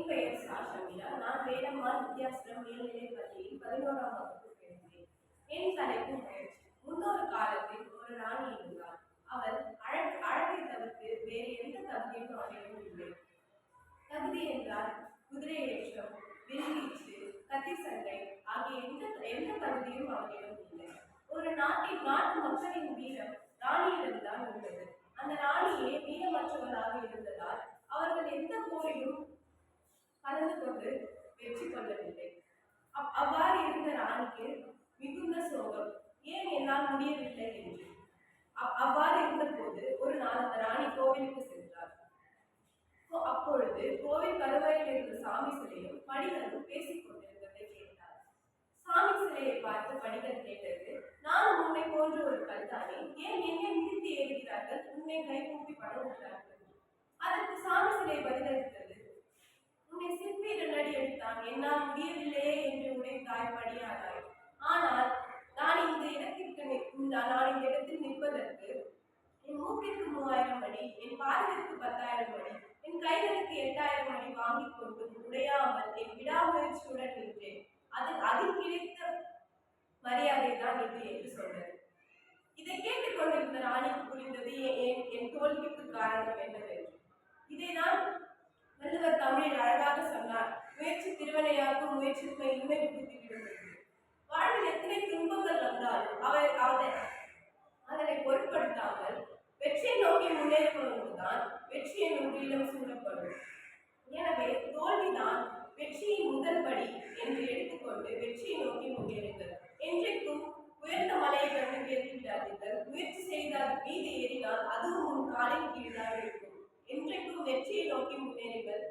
என் பெயர் சாஷமியா. நான் வேலம்மாள் வித்யாசிரம் மேல்நிலைப் பள்ளியில் 11ஆம் வகுப்பு படிக்கிறேன். என் தலைப்பு முயற்சி. முன்னொரு காலத்தில் ஒரு ராணி இருந்தாள். அவள் அழகை தவிர்த்து வேறு எந்த தகுதியும் அவளிடம் இல்லை. தகுதி என்றால் குதிரை ஏற்றம், வில்வீச்சு, கத்தி சண்டை ஆகிய எந்த தகுதியும் அவளிடம் இல்லை. ஒரு நாட்டு மக்களின் வீரம் ராணியிடம்தான் உள்ளது. அந்த ராணியே வீரமற்றவராக இருந்ததால் அவர்கள் எந்த போரிலும் கலந்து கொண்டு வெற்றி கொள்ளவில்லை. அவ்வாறு இருந்த ராணிக்கு மிகுந்த சோகம், ஏன் என்னால் முடியவில்லை என்று. அவ்வாறு இருந்த போது ஒரு நாள் அந்த ராணி கோவிலுக்கு சென்றார். அப்பொழுது கோவில் கருவறையில் இருந்த சாமி சிலையும் படிகளும் பேசிக் கொண்டிருந்ததை கேட்டார். சாமி சிலையை பார்த்து படிகள் கேட்டது, நான் உன்னை போன்ற ஒரு கல்தானே, ஏன் என்னை மிதித்து ஏறுகிறார்கள், உன்னை கைகூப்பி பணவுகிறார்கள். அதற்கு சாமி சிலை பதிலளித்தது, உன்னை சிற்பி 2 அடி அடித்தான், என்னால் முடியவில்லையே என்று உடைத்தாய், படியாதாய். ஆனால் நான் இந்த இடத்தில் நிற்பதற்கு என் மூக்கிற்கு 3000 அடி, என் பாதத்திற்கு 10,000 அடி, என் கைகளுக்கு 8,000 அடி வாங்கிக் கொண்டு உடையாமல் என் விடாமுயற்சியுடன் நின்றேன். அதில் கிடைத்த மரியாதை தான் இது என்று சொன்னது. இதை கேட்டுக் கொண்டிருந்த ராணிக்கு புரிந்தது என் தோல்விக்கு காரணம் என்னவென்று. இதைதான் வள்ளுவர் தமிழில் அழகாக சொன்னார். முயற்சி திருவினையாக்கும், முயற்சிக்கு இன்மை புகுத்திவிடும். வாழ்வில் எத்தனை துன்பங்கள் வந்தாலும் அதனை பொருட்படுத்தாமல் வெற்றியை நோக்கி முன்னேறுவதுதான் வெற்றி என்னும் கிரீடம் சூழப்படும். எனவே தோல்விதான் வெற்றியின் முதல் படி என்று எடுத்துக்கொண்டு வெற்றியை நோக்கி முன்னேறுங்கள். என்றைக்கும் உயர்ந்த மலையை கண்டு ஏற்றி விடாதீர்கள். முயற்சி செய்தால் மீது ஏறினால் அதுவும் உன் காலின் கீழ்தான் இருக்கும். என்றைக்கும் வெற்றியை நோக்கி முன்னேறுங்கள்.